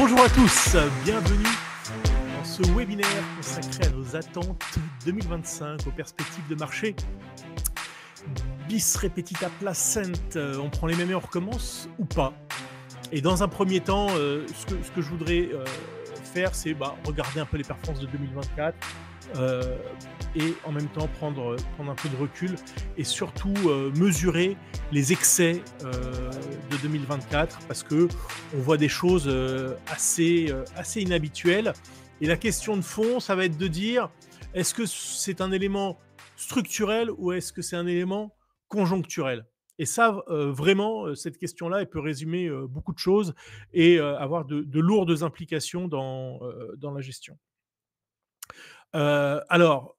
Bonjour à tous, bienvenue dans ce webinaire consacré à nos attentes 2025, aux perspectives de marché. Bis repetita placent, on prend les mêmes et on recommence ou pas? Et dans un premier temps, ce que je voudrais faire, c'est regarder un peu les performances de 2024 et en même temps prendre un peu de recul et surtout mesurer les excès de 2024 parce que on voit des choses assez inhabituelles. Et la question de fond, ça va être de dire, est-ce que c'est un élément structurel ou est-ce que c'est un élément conjoncturel? Et ça, vraiment, cette question-là, elle peut résumer beaucoup de choses et avoir de lourdes implications dans la gestion. Alors,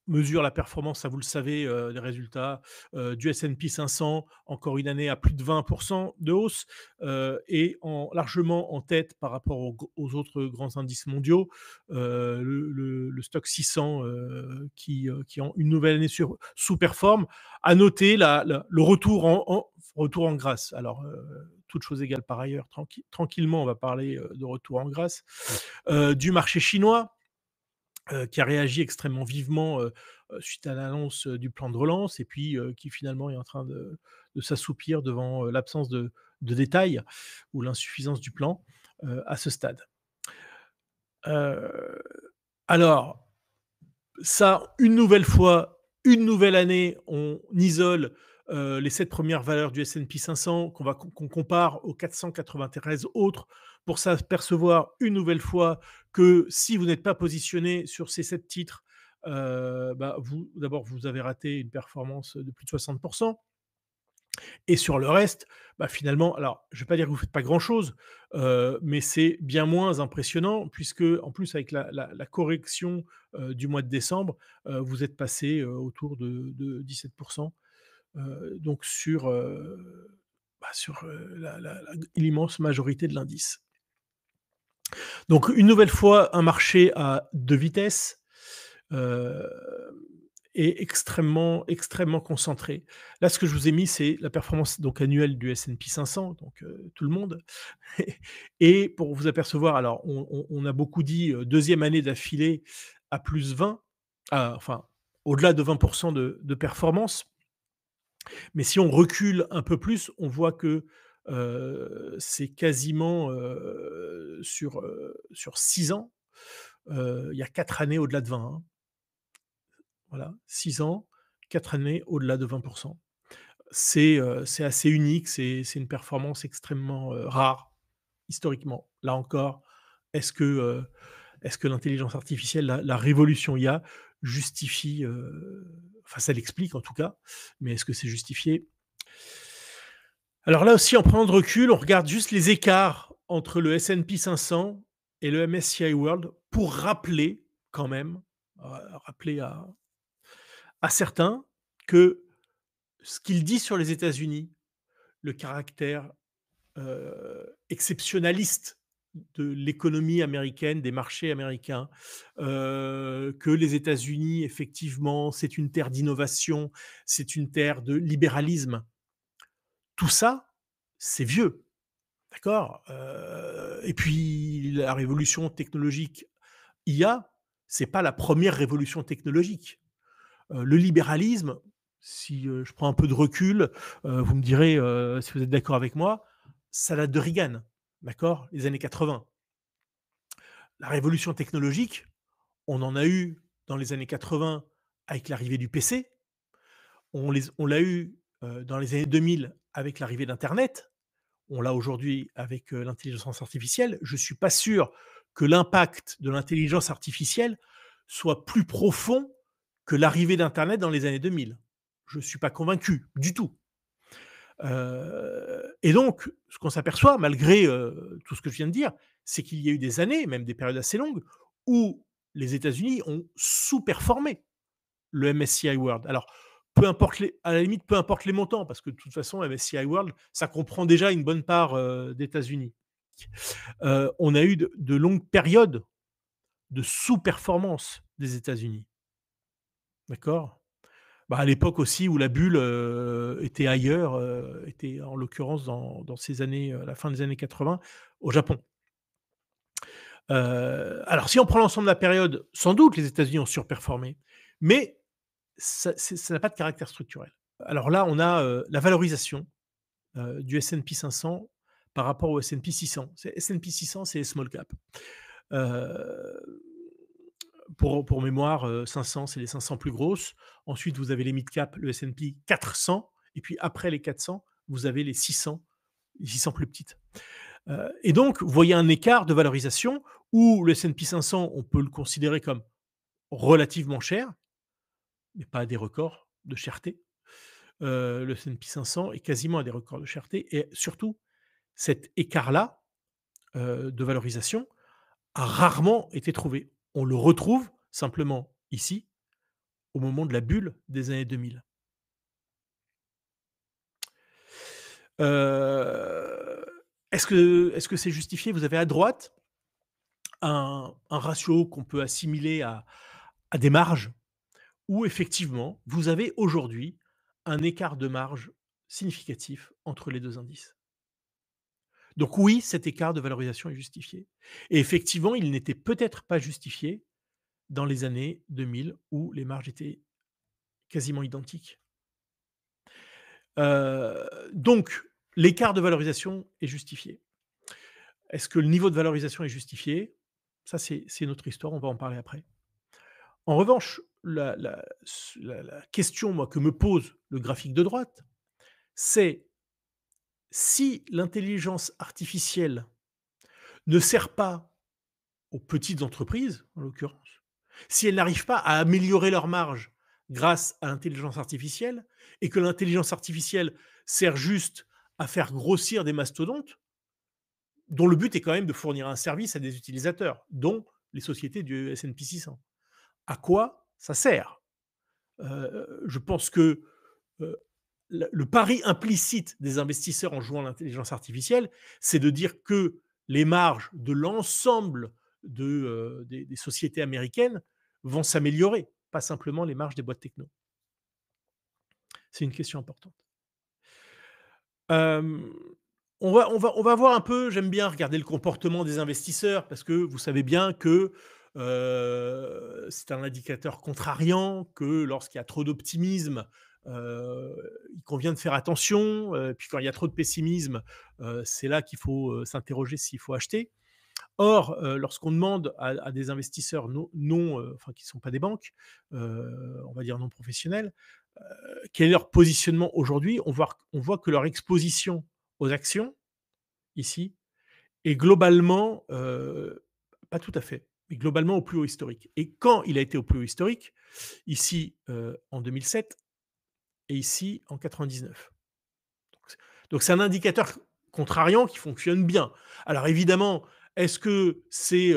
mesure la performance, ça vous le savez, des résultats du S&P 500, encore une année à plus de 20% de hausse, et largement en tête par rapport aux autres grands indices mondiaux. Le stock 600 qui en une nouvelle année sous-performe. À noter le retour retour en grâce. Alors, toutes choses égales par ailleurs, tranquillement, on va parler de retour en grâce. Du marché chinois, qui a réagi extrêmement vivement suite à l'annonce du plan de relance et puis qui finalement est en train de s'assoupir devant l'absence de détails ou l'insuffisance du plan à ce stade. Alors, ça, une nouvelle fois, une nouvelle année, on isole les 7 premières valeurs du S&P 500 qu'on compare aux 493 autres pour s'apercevoir une nouvelle fois que si vous n'êtes pas positionné sur ces 7 titres, vous avez raté une performance de plus de 60%. Et sur le reste, finalement, alors je ne vais pas dire que vous ne faites pas grand-chose, mais c'est bien moins impressionnant puisque, en plus, avec la correction du mois de décembre, vous êtes passé autour de 17%, donc sur l'immense majorité de l'indice. Donc une nouvelle fois, un marché à 2 vitesses, et extrêmement concentré. Là, ce que je vous ai mis, c'est la performance donc annuelle du S&P 500, donc tout le monde. Et pour vous apercevoir, alors on a beaucoup dit deuxième année d'affilée à plus 20, enfin au-delà de 20% de performance. Mais si on recule un peu plus, on voit que c'est quasiment sur 6 ans. Il y a 4 années au-delà de 20, hein. Voilà, 6 ans, 4 années au-delà de 20%. C'est assez unique, c'est une performance extrêmement rare, historiquement. Là encore, est-ce que l'intelligence artificielle, la révolution IA, justifie, enfin ça l'explique en tout cas, mais est-ce que c'est justifié? Alors là aussi, en prenant de recul, on regarde juste les écarts entre le S&P 500 et le MSCI World pour rappeler quand même, rappeler à certains que ce qu'il dit sur les États-Unis, le caractère exceptionnaliste de l'économie américaine, des marchés américains, que les États-Unis, effectivement, c'est une terre d'innovation, c'est une terre de libéralisme. Tout ça, c'est vieux, d'accord? Et puis la révolution technologique IA, c'est pas la première révolution technologique. Le libéralisme, si je prends un peu de recul, vous me direz si vous êtes d'accord avec moi, ça date de Reagan, d'accord? Les années 80. La révolution technologique, on en a eu dans les années 80 avec l'arrivée du PC, on l'a eu dans les années 2000 avec l'arrivée d'internet, on l'a aujourd'hui avec l'intelligence artificielle. Je ne suis pas sûr que l'impact de l'intelligence artificielle soit plus profond que l'arrivée d'internet dans les années 2000. Je ne suis pas convaincu du tout. Et donc, ce qu'on s'aperçoit, malgré tout ce que je viens de dire, c'est qu'il y a eu des années, même des périodes assez longues, où les États-Unis ont sous-performé le MSCI World. Alors, à la limite, peu importe les montants, parce que de toute façon, MSCI World, ça comprend déjà une bonne part d'États-Unis. On a eu de longues périodes de sous-performance des États-Unis. D'accord? À l'époque aussi où la bulle était ailleurs, était en l'occurrence dans ces années, la fin des années 80, au Japon. Alors si on prend l'ensemble de la période, sans doute les États-Unis ont surperformé, mais ça n'a pas de caractère structurel. Alors là, on a, la valorisation, du S&P 500 par rapport au S&P 600. C'est S&P 600, c'est small cap. Heu, pour mémoire, 500, c'est les 500 plus grosses. Ensuite, vous avez les mid cap, le S&P 400 et puis après les 400, vous avez les 600 plus petites. Et donc, vous voyez un écart de valorisation où le S&P 500, on peut le considérer comme relativement cher, mais pas à des records de cherté. Le S&P 500 est quasiment à des records de cherté et surtout, cet écart-là, de valorisation a rarement été trouvé. On le retrouve simplement ici, au moment de la bulle des années 2000. Heu, est-ce que c'est justifié? Vous avez à droite un ratio qu'on peut assimiler à des marges où effectivement, vous avez aujourd'hui un écart de marge significatif entre les 2 indices. Donc oui, cet écart de valorisation est justifié et effectivement, il n'était peut-être pas justifié dans les années 2000 où les marges étaient quasiment identiques. Donc l'écart de valorisation est justifié. Est-ce que le niveau de valorisation est justifié? Ça, c'est une autre histoire, on va en parler après. En revanche, la question, moi, que me pose le graphique de droite, c'est si l'intelligence artificielle ne sert pas aux petites entreprises, en l'occurrence, si elles n'arrivent pas à améliorer leurs marges grâce à l'intelligence artificielle et que l'intelligence artificielle sert juste à faire grossir des mastodontes, dont le but est quand même de fournir un service à des utilisateurs, dont les sociétés du S&P 600. À quoi ça sert? Je pense que euh, le pari implicite des investisseurs en jouant l'intelligence artificielle, c'est de dire que les marges de l'ensemble des sociétés américaines vont s'améliorer, pas simplement les marges des boîtes techno. C'est une question importante. Euh, on va voir un peu, j'aime bien regarder le comportement des investisseurs parce que vous savez bien que c'est un indicateur contrariant, que lorsqu'il y a trop d'optimisme, il convient de faire attention, puis quand il y a trop de pessimisme, c'est là qu'il faut s'interroger s'il faut acheter. Or, lorsqu'on demande à des investisseurs enfin qui ne sont pas des banques, on va dire non professionnels, quel est leur positionnement aujourd'hui, on voit que leur exposition aux actions, ici, est globalement, pas tout à fait, mais globalement au plus haut historique. Et quand il a été au plus haut historique, ici, en 2007 et ici en 99. Donc c'est un indicateur contrariant qui fonctionne bien. Alors évidemment, est-ce que c'est,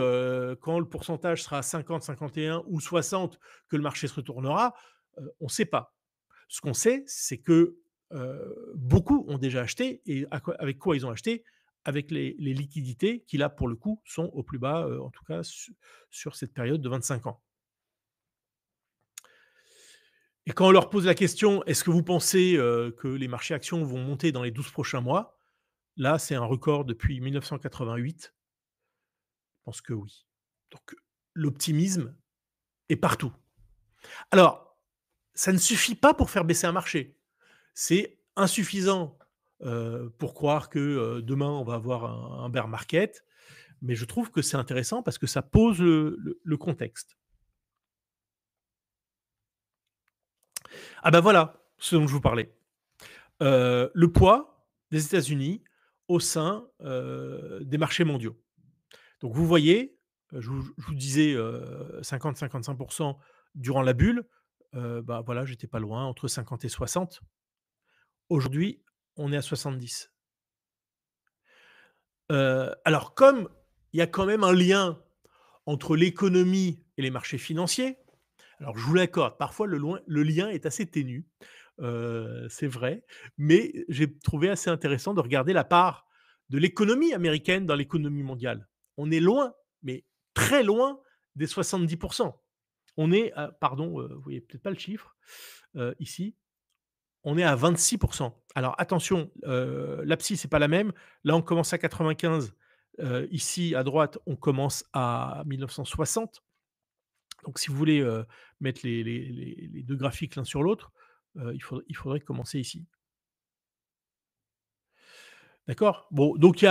quand le pourcentage sera à 50, 51 ou 60 que le marché se retournera? On ne sait pas. Ce qu'on sait, c'est que beaucoup ont déjà acheté et avec quoi ils ont acheté? Avec les liquidités qui, là, pour le coup, sont au plus bas, en tout cas sur cette période de 25 ans. Et quand on leur pose la question, est-ce que vous pensez que les marchés actions vont monter dans les 12 prochains mois? Là, c'est un record depuis 1988. Je pense que oui. Donc, l'optimisme est partout. Alors, ça ne suffit pas pour faire baisser un marché. C'est insuffisant pour croire que demain, on va avoir un bear market. Mais je trouve que c'est intéressant parce que ça pose le contexte. Ah ben voilà, ce dont je vous parlais. Le poids des États-Unis au sein des marchés mondiaux. Donc vous voyez, je vous disais 50-55% durant la bulle. Bah voilà, j'étais pas loin, entre 50 et 60. Aujourd'hui, on est à 70. Alors comme il y a quand même un lien entre l'économie et les marchés financiers, alors je vous l'accorde, parfois le lien est assez ténu, c'est vrai, mais j'ai trouvé assez intéressant de regarder la part de l'économie américaine dans l'économie mondiale. On est loin, mais très loin des 70. On est à pardon, vous voyez peut-être pas le chiffre, ici, on est à 26. Alors attention, l'abscisse n'est pas la même. Là, on commence à 95, ici à droite, on commence à 1960. Donc si vous voulez, mettre les 2 graphiques l'un sur l'autre, il faudrait commencer ici. D'accord? Bon, donc il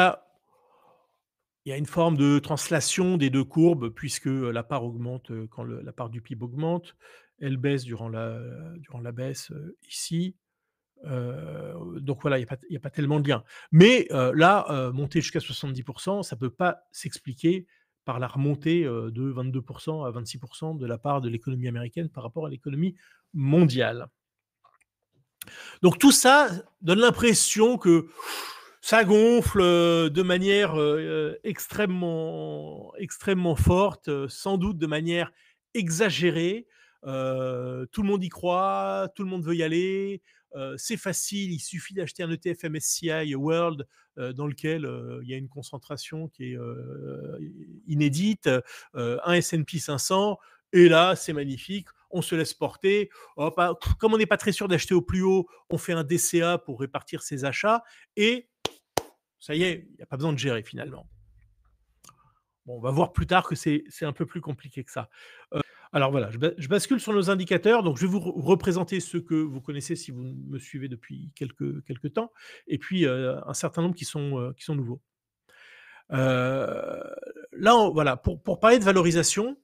y a une forme de translation des 2 courbes puisque, la part augmente, quand la part du PIB augmente, elle baisse durant la baisse, ici. Donc voilà, il y a pas tellement de lien. Mais, là, monter jusqu'à 70, ça peut pas s'expliquer par la remontée, de 22 à 26 de la part de l'économie américaine par rapport à l'économie mondiale. Donc tout ça donne l'impression que ça gonfle, de manière, extrêmement forte, sans doute de manière exagérée. Tout le monde y croit, tout le monde veut y aller, c'est facile, il suffit d'acheter un ETF MSCI World, dans lequel, il y a une concentration qui est, inédite, un S&P 500 et là, c'est magnifique, on se laisse porter. Hop, ah, comme on n'est pas très sûr d'acheter au plus haut, on fait un DCA pour répartir ses achats et ça y est, il n'y a pas besoin de gérer finalement. Bon, on va voir plus tard que c'est un peu plus compliqué que ça. Alors voilà, je bascule sur nos indicateurs. Donc je vais vous représenter ceux que vous connaissez si vous me suivez depuis quelques temps, et puis un certain nombre qui sont nouveaux. Là, voilà, pour parler de valorisation,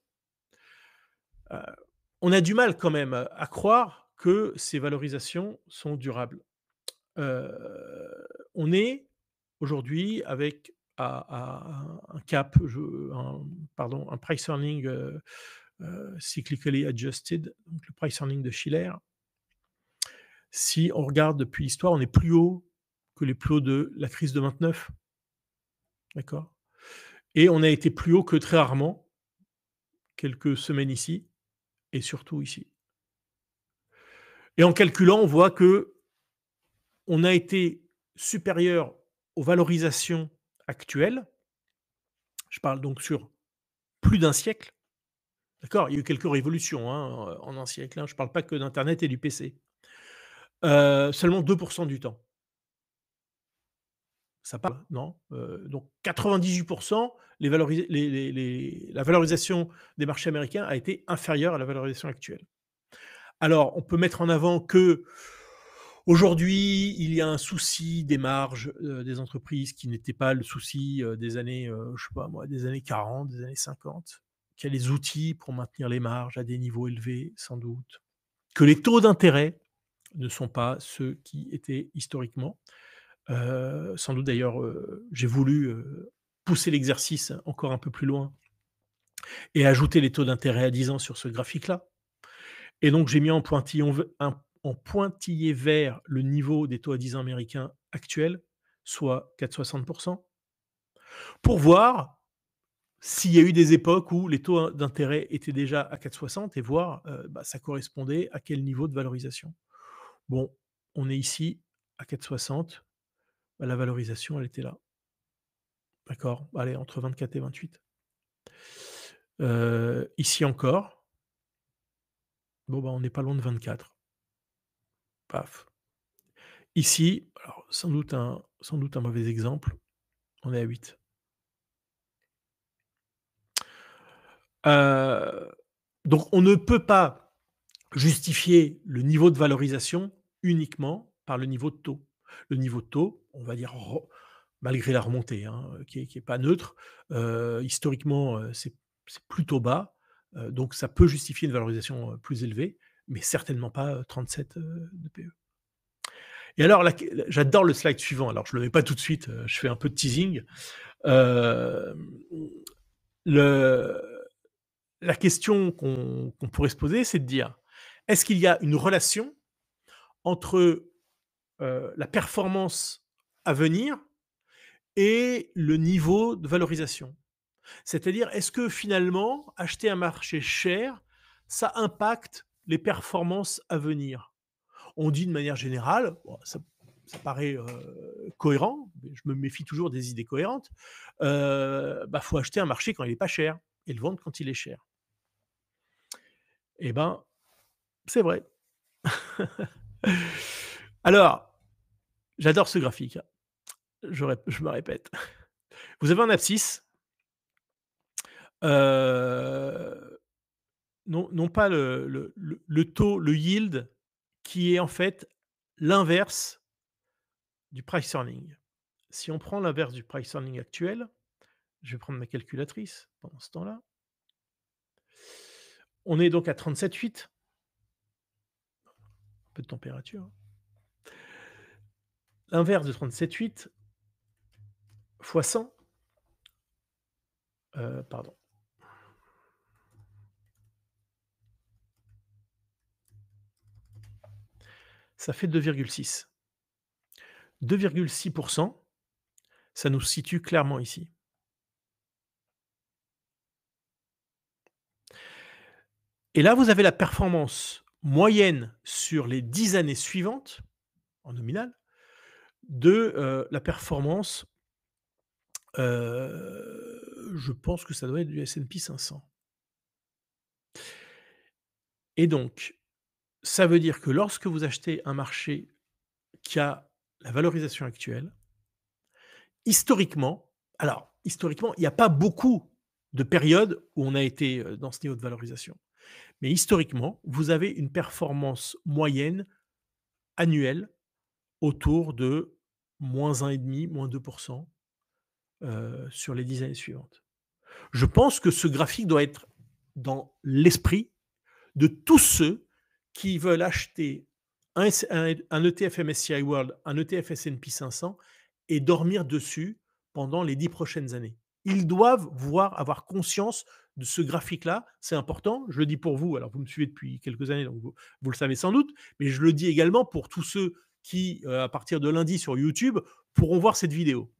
euh, on a du mal quand même à croire que ces valorisations sont durables. Euh, on est aujourd'hui avec un cap, un price earning cyclically adjusted, donc le price earning de Schiller. Si on regarde depuis l'histoire, on est plus haut que les plus hauts de la crise de 29. D'accord. Et on a été plus haut que très rarement, quelques semaines ici, et surtout ici. Et en calculant, on voit que on a été supérieur aux valorisations actuelles. Je parle donc sur plus d'un siècle. D'accord. Il y a eu quelques révolutions en un siècle. Je ne parle pas que d'Internet et du PC. Seulement 2% du temps. Ça parle, non? Donc 98%, la valorisation des marchés américains a été inférieure à la valorisation actuelle. Alors, on peut mettre en avant que aujourd'hui, il y a un souci des marges des entreprises qui n'était pas le souci des années, je sais pas moi, des années 40, des années 50, qu'il y a les outils pour maintenir les marges à des niveaux élevés, sans doute, que les taux d'intérêt ne sont pas ceux qui étaient historiquement. Sans doute d'ailleurs, j'ai voulu pousser l'exercice encore un peu plus loin et ajouter les taux d'intérêt à 10 ans sur ce graphique-là. Et donc j'ai mis en pointillé vert le niveau des taux à 10 ans américains actuels, soit 4,60%, pour voir s'il y a eu des époques où les taux d'intérêt étaient déjà à 4,60 et voir ça correspondait à quel niveau de valorisation. Bon, on est ici à 4,60, la valorisation, elle était là. D'accord, allez, entre 24 et 28. Ici encore, bon, on n'est pas loin de 24. Paf. Ici, alors sans doute un mauvais exemple, on est à 8. Donc on ne peut pas justifier le niveau de valorisation uniquement par le niveau de taux. Le niveau de taux, on va dire, malgré la remontée, qui est pas neutre, historiquement, c'est plutôt bas, donc ça peut justifier une valorisation, plus élevée, mais certainement pas, 37, de PE. Et alors j'adore le slide suivant, alors je le mets pas tout de suite, je fais un peu de teasing. La question qu'on pourrait se poser, c'est de dire: est-ce qu'il y a une relation entre, la performance à venir et le niveau de valorisation? C'est-à-dire, est-ce que finalement, acheter un marché cher, ça impacte les performances à venir? On dit de manière générale, bon, ça paraît cohérent, mais je me méfie toujours des idées cohérentes, faut acheter un marché quand il n'est pas cher et le vendre quand il est cher. Eh ben, c'est vrai. Alors, j'adore ce graphique, je me répète. Vous avez un abscisse, heu, non pas le taux, le yield qui est en fait l'inverse du price earning. Si on prend l'inverse du price earning actuel, je vais prendre ma calculatrice pendant ce temps-là. On est donc à 37,8, un peu de température, hein. L'inverse de 37,8 fois 100, pardon, ça fait 2,6. 2,6, ça nous situe clairement ici. Et là, vous avez la performance moyenne sur les 10 années suivantes, en nominal, de, la performance, je pense que ça doit être du S&P 500. Et donc, ça veut dire que lorsque vous achetez un marché qui a la valorisation actuelle, historiquement, alors historiquement, il n'y a pas beaucoup de périodes où on a été, dans ce niveau de valorisation. Mais historiquement, vous avez une performance moyenne annuelle autour de -1,5, -2, sur les 10 années suivantes. Je pense que ce graphique doit être dans l'esprit de tous ceux qui veulent acheter un ETF MSCI World, un ETF S&P 500 et dormir dessus pendant les 10 prochaines années. Ils doivent avoir conscience de ce graphique-là, c'est important, je le dis pour vous, alors vous me suivez depuis quelques années, donc vous le savez sans doute, mais je le dis également pour tous ceux qui, à partir de lundi sur YouTube, pourront voir cette vidéo.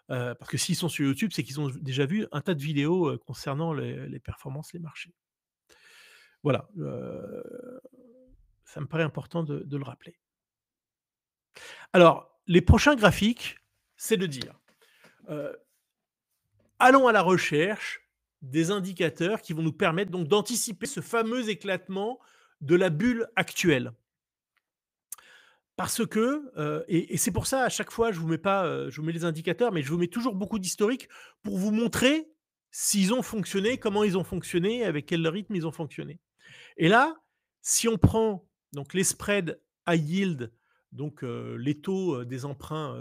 Parce que s'ils sont sur YouTube, c'est qu'ils ont déjà vu un tas de vidéos, concernant les performances, les marchés. Voilà, ça me paraît important de le rappeler. Alors, les prochains graphiques, c'est de dire, heu, allons à la recherche des indicateurs qui vont nous permettre donc d'anticiper ce fameux éclatement de la bulle actuelle. Parce que, et c'est pour ça à chaque fois je vous mets pas, je vous mets les indicateurs, mais je vous mets toujours beaucoup d'historiques pour vous montrer s'ils ont fonctionné, comment ils ont fonctionné, avec quel rythme ils ont fonctionné. Et là, si on prend donc les spreads high yield, donc les taux, des emprunts,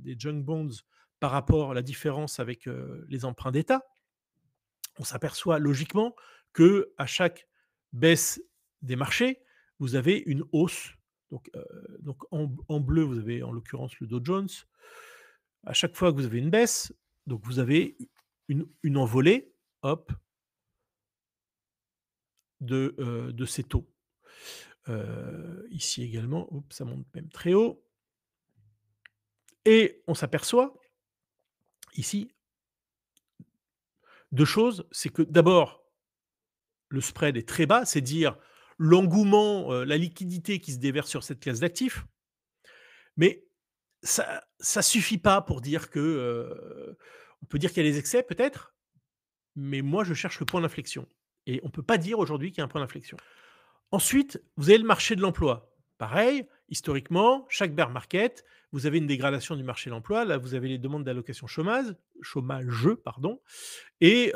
des junk bonds par rapport à la différence avec, les emprunts d'État, on s'aperçoit logiquement que à chaque baisse des marchés, vous avez une hausse. Donc en bleu, vous avez en l'occurrence le Dow Jones. À chaque fois que vous avez une baisse, donc vous avez une envolée, hop, de ces taux. Ici également, oups, ça monte même très haut. Et on s'aperçoit ici 2 choses, c'est que d'abord, le spread est très bas, c'est dire l'engouement, la liquidité qui se déverse sur cette classe d'actifs, mais ça suffit pas pour dire que, on peut dire qu'il y a des excès peut-être, mais moi je cherche le point d'inflexion et on peut pas dire aujourd'hui qu'il y a un point d'inflexion. Ensuite, vous avez le marché de l'emploi. Pareil, historiquement, chaque bear market, vous avez une dégradation du marché de l'emploi. Là, vous avez les demandes d'allocation chômage, pardon, et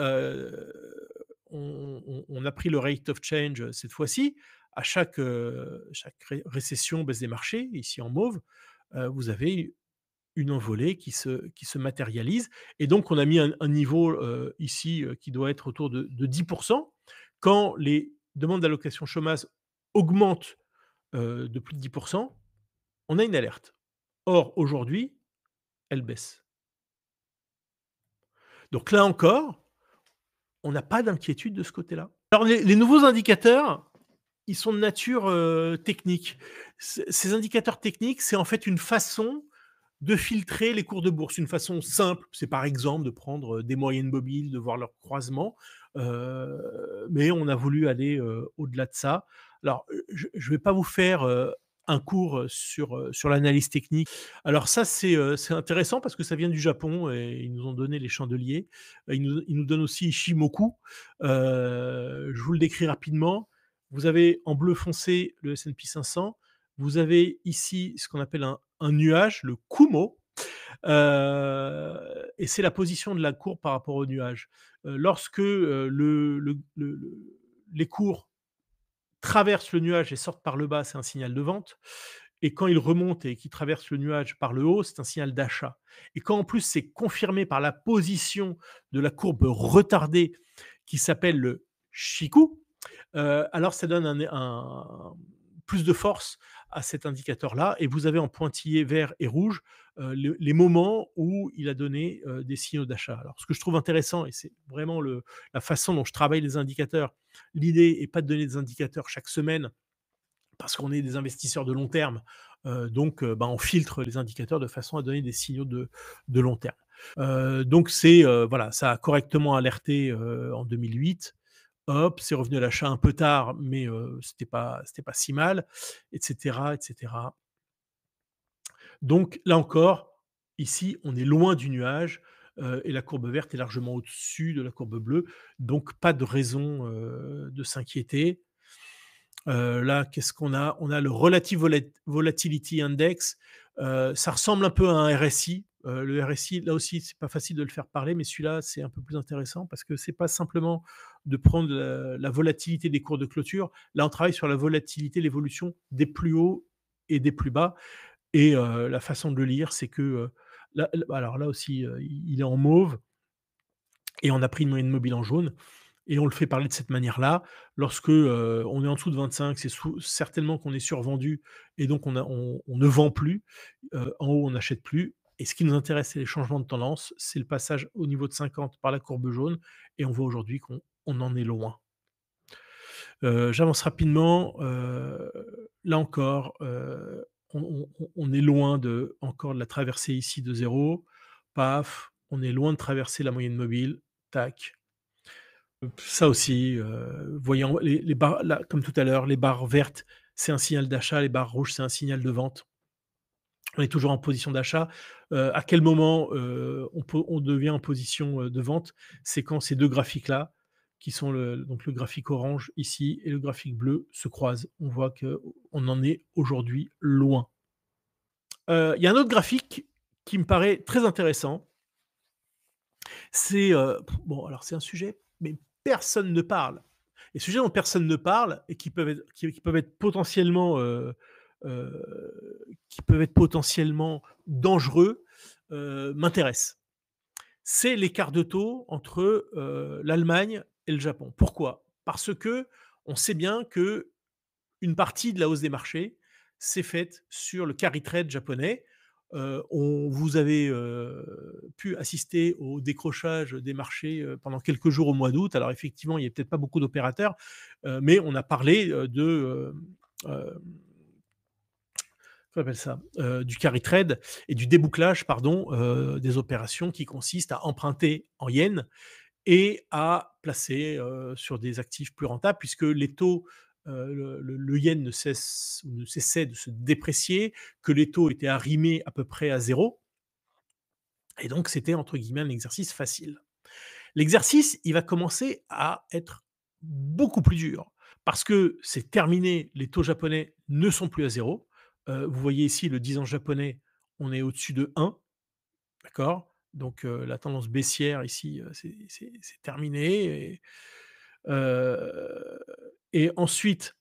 on a pris le rate of change, cette fois-ci. À chaque récession, baisse des marchés, ici en mauve, vous avez une envolée qui se matérialise et donc on a mis un niveau, ici, qui doit être autour de 10. Quand les demandes d'allocation chômage augmentent, de plus de 10, on a une alerte. Or, aujourd'hui, elle baisse. Donc là encore, on n'a pas d'inquiétude de ce côté-là. Alors les nouveaux indicateurs, ils sont de nature, technique. Ces indicateurs techniques, c'est en fait une façon de filtrer les cours de bourse. Une façon simple, c'est par exemple de prendre, des moyennes mobiles, de voir leur croisement, mais on a voulu aller, au-delà de ça. Alors, je ne vais pas vous faire, un cours, sur l'analyse technique. Alors ça, c'est intéressant parce que ça vient du Japon et ils nous ont donné les chandeliers. Ils nous donnent aussi Ishimoku. Je vous le décris rapidement. Vous avez en bleu foncé le S&P 500. Vous avez ici ce qu'on appelle un nuage, le Kumo. Et c'est la position de la courbe par rapport au nuage. Lorsque, les cours traversent le nuage et sortent par le bas, c'est un signal de vente. Et quand ils remontent et qu'ils traversent le nuage par le haut, c'est un signal d'achat. Et quand en plus c'est confirmé par la position de la courbe retardée qui s'appelle le Chikou, alors ça donne plus de force à cet indicateur-là et vous avez en pointillé vert et rouge, les moments où il a donné, des signaux d'achat. Alors ce que je trouve intéressant et c'est vraiment la façon dont je travaille les indicateurs, l'idée est pas de donner des indicateurs chaque semaine parce qu'on est des investisseurs de long terme, donc bah, on filtre les indicateurs de façon à donner des signaux de long terme. Donc voilà, ça a correctement alerté, en 2008. Hop, c'est revenu à l'achat un peu tard, mais c'était pas si mal et cetera et cetera. Donc là encore, ici, on est loin du nuage, et la courbe verte est largement au-dessus de la courbe bleue, donc pas de raison, de s'inquiéter. Là, qu'est-ce qu'on a? On a le Relative Volatility Index, ça ressemble un peu à un RSI. Le RSI, là aussi, c'est pas facile de le faire parler, mais celui-là, c'est un peu plus intéressant parce que c'est pas simplement de prendre la volatilité des cours de clôture. Là, on travaille sur la volatilité, l'évolution des plus hauts et des plus bas et la façon de le lire, c'est que, alors là aussi, il est en mauve et on a pris une moyenne mobile en jaune et on le fait parler de cette manière-là. Lorsque, on est en dessous de 25, c'est certainement qu'on est survendu et donc on ne vend plus. En haut, on n'achète plus et ce qui nous intéresse, c'est les changements de tendance, c'est le passage au niveau de 50 par la courbe jaune et on voit aujourd'hui qu'on en est loin. J'avance rapidement, là encore, on est loin encore de la traversée ici de zéro. Paf, on est loin de traverser la moyenne mobile. Tac. Ça aussi, voyant les barres là, comme tout à l'heure, les barres vertes, c'est un signal d'achat, les barres rouges, c'est un signal de vente. On est toujours en position d'achat. À quel moment, on devient en position, de vente? C'est quand ces 2 graphiques-là, qui sont le graphique orange ici et le graphique bleu se croisent. On voit qu'on en est aujourd'hui loin. Il y a un autre graphique qui me paraît très intéressant. C'est, bon alors c'est un sujet, mais personne ne parle. Les sujets dont personne ne parle et qui peuvent être potentiellement, dangereux, m'intéressent. C'est l'écart de taux entre, l'Allemagne et le Japon. Pourquoi? Parce que on sait bien que une partie de la hausse des marchés s'est faite sur le carry trade japonais. Vous avez pu assister au décrochage des marchés pendant quelques jours au mois d'août. Alors effectivement, il n'y a peut-être pas beaucoup d'opérateurs, mais on a parlé euh, qu'on appelle ça, du carry trade et du débouclage, pardon, des opérations qui consistent à emprunter en yens et à placer, sur des actifs plus rentables puisque les taux, le yen ne cessait de se déprécier, que les taux étaient arrimés à peu près à zéro, et donc c'était entre guillemets «un exercice facile». L'exercice, il va commencer à être beaucoup plus dur parce que c'est terminé, les taux japonais ne sont plus à zéro. Vous voyez ici le 10 ans japonais, on est au-dessus de 1. D'accord? Donc la tendance baissière ici, c'est terminé heu et ensuite,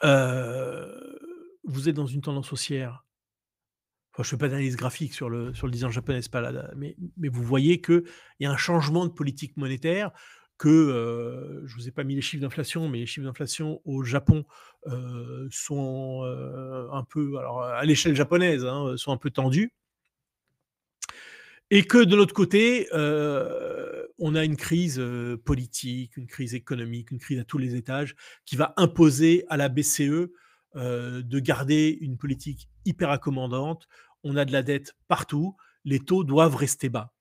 vous êtes dans une tendance haussière. Enfin, je fais pas d'analyse graphique sur le 10 ans japonais, c'est pas la mais vous voyez qu'il y a un changement de politique monétaire, que, je vous ai pas mis les chiffres d'inflation, mais les chiffres d'inflation au Japon, sont, un peu alors à l'échelle japonaise, hein, sont un peu tendus. Et que de l'autre côté, on a une crise, politique, une crise économique, une crise à tous les étages qui va imposer à la BCE, de garder une politique hyper accommodante. On a de la dette partout, les taux doivent rester bas.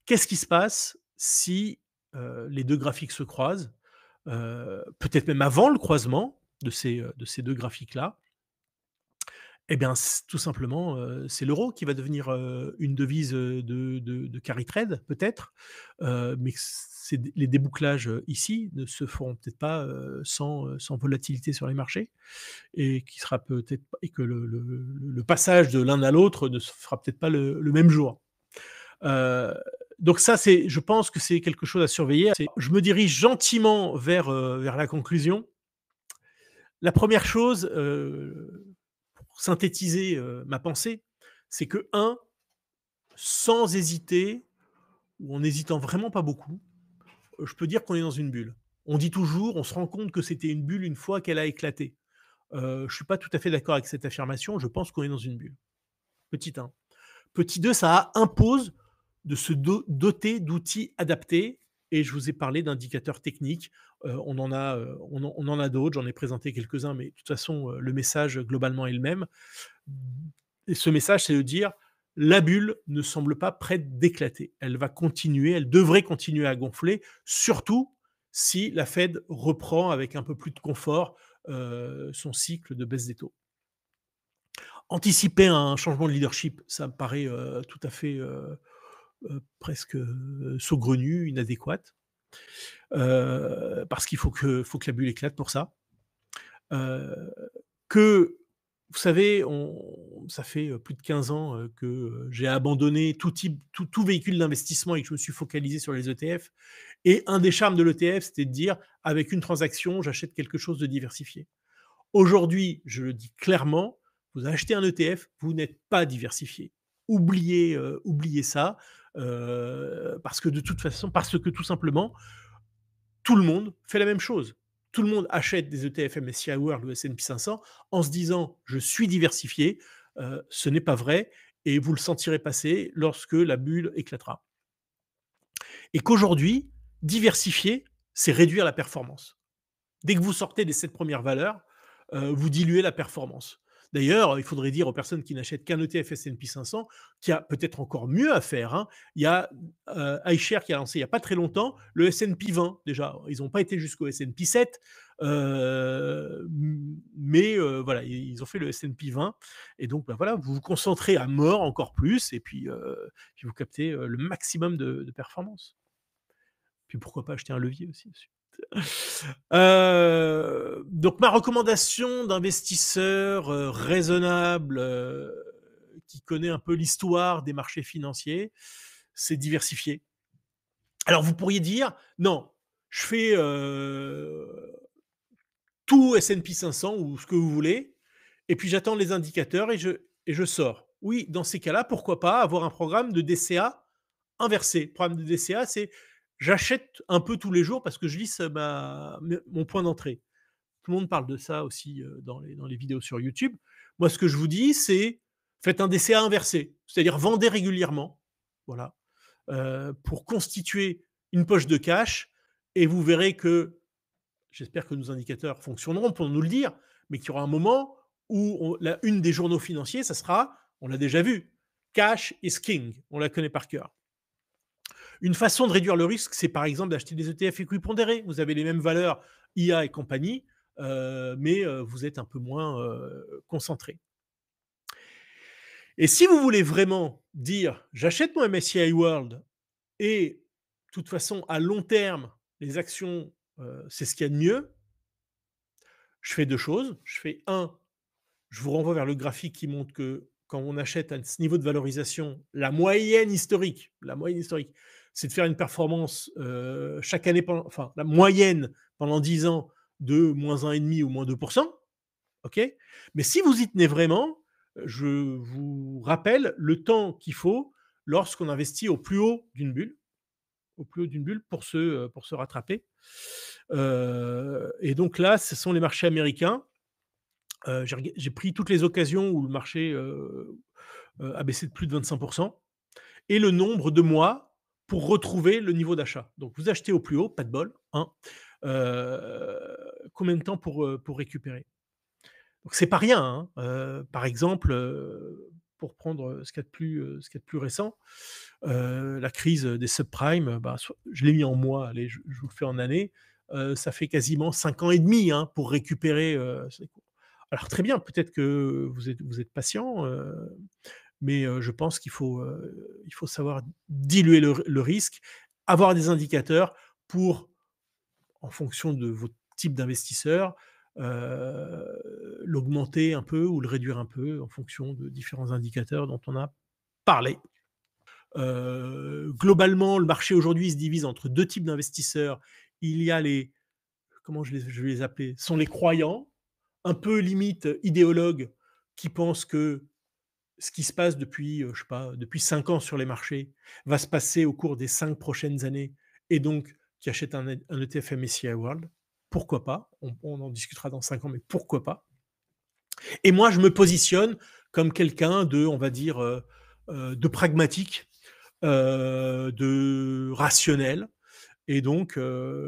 Qu'est-ce qui se passe si, les 2 graphiques se croisent? Peut-être même avant le croisement de ces 2 graphiques-là. Eh bien, tout simplement, c'est l'euro qui va devenir, une devise, de carry trade peut-être, mais c'est les débouclages, ici ne se feront peut-être pas, sans volatilité sur les marchés et qui sera peut-être et que le passage de l'un à l'autre ne se fera peut-être pas le même jour. Heu, donc ça, je pense que c'est quelque chose à surveiller. Je me dirige gentiment vers la conclusion. La première chose, pour synthétiser, ma pensée, c'est que sans hésiter ou en hésitant vraiment pas beaucoup, je peux dire qu'on est dans une bulle. On dit toujours: «On se rend compte que c'était une bulle une fois qu'elle a éclaté». Je suis pas tout à fait d'accord avec cette affirmation, je pense qu'on est dans une bulle. Petit 1. Petit 2, ça impose de se doter d'outils adaptés et je vous ai parlé d'indicateurs techniques. On en a d'autres, j'en ai présenté quelques-uns, mais de toute façon, le message globalement est le même. Et ce message, c'est de dire: «La bulle ne semble pas prête d'éclater. Elle va continuer, elle devrait continuer à gonfler, surtout si la Fed reprend avec un peu plus de confort, son cycle de baisse des taux». Anticiper un changement de leadership, ça me paraît, tout à fait, presque, saugrenu, inadéquate, parce qu'il faut que la bulle éclate pour ça. Heu, que vous savez, ça fait, plus de 15 ans, que, j'ai abandonné tout véhicule d'investissement et que je me suis focalisé sur les ETF et un des charmes de l'ETF, c'était de dire: «Avec une transaction, j'achète quelque chose de diversifié». Aujourd'hui, je le dis clairement, vous achetez un ETF, vous n'êtes pas diversifié. Oubliez ça, parce que tout simplement, tout le monde fait la même chose. Tout le monde achète des ETF MSCI World ou S&P 500 en se disant: «Je suis diversifié». Ce n'est pas vrai et vous le sentirez passer lorsque la bulle éclatera. Et qu'aujourd'hui, diversifier, c'est réduire la performance. Dès que vous sortez des 7 premières valeurs, vous diluez la performance. D'ailleurs, il faudrait dire aux personnes qui n'achètent qu'un ETF S&P 500 qu'il y a peut-être encore mieux à faire, hein. Il y a, iShares qui a lancé il n'y a pas très longtemps le S&P 20 déjà. Ils n'ont pas été jusqu'au S&P 7, mais voilà, ils ont fait le S&P 20 et donc bah, voilà, vous vous concentrez à mort encore plus et puis vous captez, le maximum de performance. Puis pourquoi pas acheter un levier aussi dessus. Donc ma recommandation d'investisseur, raisonnable, qui connaît un peu l'histoire des marchés financiers, c'est diversifier. Alors vous pourriez dire: «Non, je fais, tout S&P 500 ou ce que vous voulez et puis j'attends les indicateurs et je sors». Oui, dans ces cas-là, pourquoi pas avoir un programme de DCA inversé. Le problème de DCA, c'est j'achète un peu tous les jours parce que je lisse mon point d'entrée. Tout le monde parle de ça aussi dans les vidéos sur YouTube. Moi, ce que je vous dis, c'est faites un DCA inversé, c'est-à-dire vendez régulièrement, voilà, pour constituer une poche de cash et vous verrez que j'espère que nos indicateurs fonctionneront pour nous le dire, mais qu'il y aura un moment où la une des journaux financiers, ça sera, on l'a déjà vu, cash is king, on la connaît par cœur. Une façon de réduire le risque, c'est par exemple d'acheter des ETF équipondérés. Vous avez les mêmes valeurs IA et compagnie, mais vous êtes un peu moins concentré. Et si vous voulez vraiment dire j'achète mon MSCI World et de toute façon à long terme, les actions, c'est ce qu'il y a de mieux, je fais deux choses. Je fais un, je vous renvoie vers le graphique qui montre que quand on achète à ce niveau de valorisation, la moyenne historique, c'est de faire une performance chaque année, enfin la moyenne pendant 10 ans de moins 1,5 ou moins 2%. OK. Mais si vous y tenez vraiment, je vous rappelle le temps qu'il faut lorsqu'on investit au plus haut d'une bulle pour se rattraper. Et donc là, ce sont les marchés américains. J'ai pris toutes les occasions où le marché, a baissé de plus de 25 et le nombre de mois pour retrouver le niveau d'achat. Donc vous achetez au plus haut, pas de bol, hein, combien de temps pour récupérer? Donc c'est pas rien, hein. Par exemple, pour prendre, ce qu'il y a de plus récent, la crise des subprimes, bah, je l'ai mis en mois, allez, je vous le fais en années, ça fait quasiment 5 ans et demi, hein, pour récupérer, ces cours. Alors très bien, peut-être que vous êtes patient, mais je pense il faut savoir diluer le risque, avoir des indicateurs pour, en fonction de votre type d'investisseur, l'augmenter un peu ou le réduire un peu en fonction de différents indicateurs dont on a parlé. Globalement, le marché aujourd'hui se divise entre 2 types d'investisseurs. Il y a les comment je vais les appeler? Ce sont les croyants, un peu limite idéologues, qui pensent que ce qui se passe depuis, je sais pas, depuis 5 ans sur les marchés, va se passer au cours des 5 prochaines années et donc qui achètent un ETF MSCI World. Pourquoi pas? On en discutera dans 5 ans, mais pourquoi pas? Et moi, je me positionne comme quelqu'un de, on va dire, de pragmatique, de rationnel et donc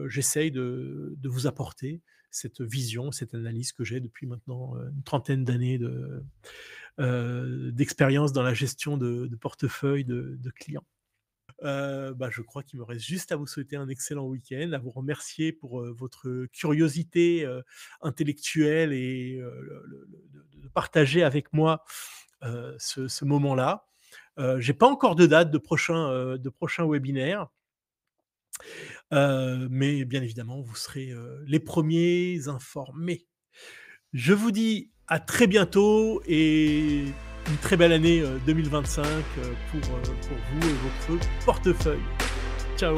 j'essaye de vous apporter cette vision, cette analyse que j'ai depuis maintenant, une trentaine d'années d'expérience dans la gestion de portefeuille de clients. Bah, je crois qu'il me reste juste à vous souhaiter un excellent week-end, à vous remercier pour, votre curiosité, intellectuelle et de partager avec moi, ce moment-là. J'ai pas encore de date de prochain webinaire, mais bien évidemment, vous serez, les premiers informés. Je vous dis à très bientôt et une très belle année, 2025, pour vous et votre portefeuille. Ciao.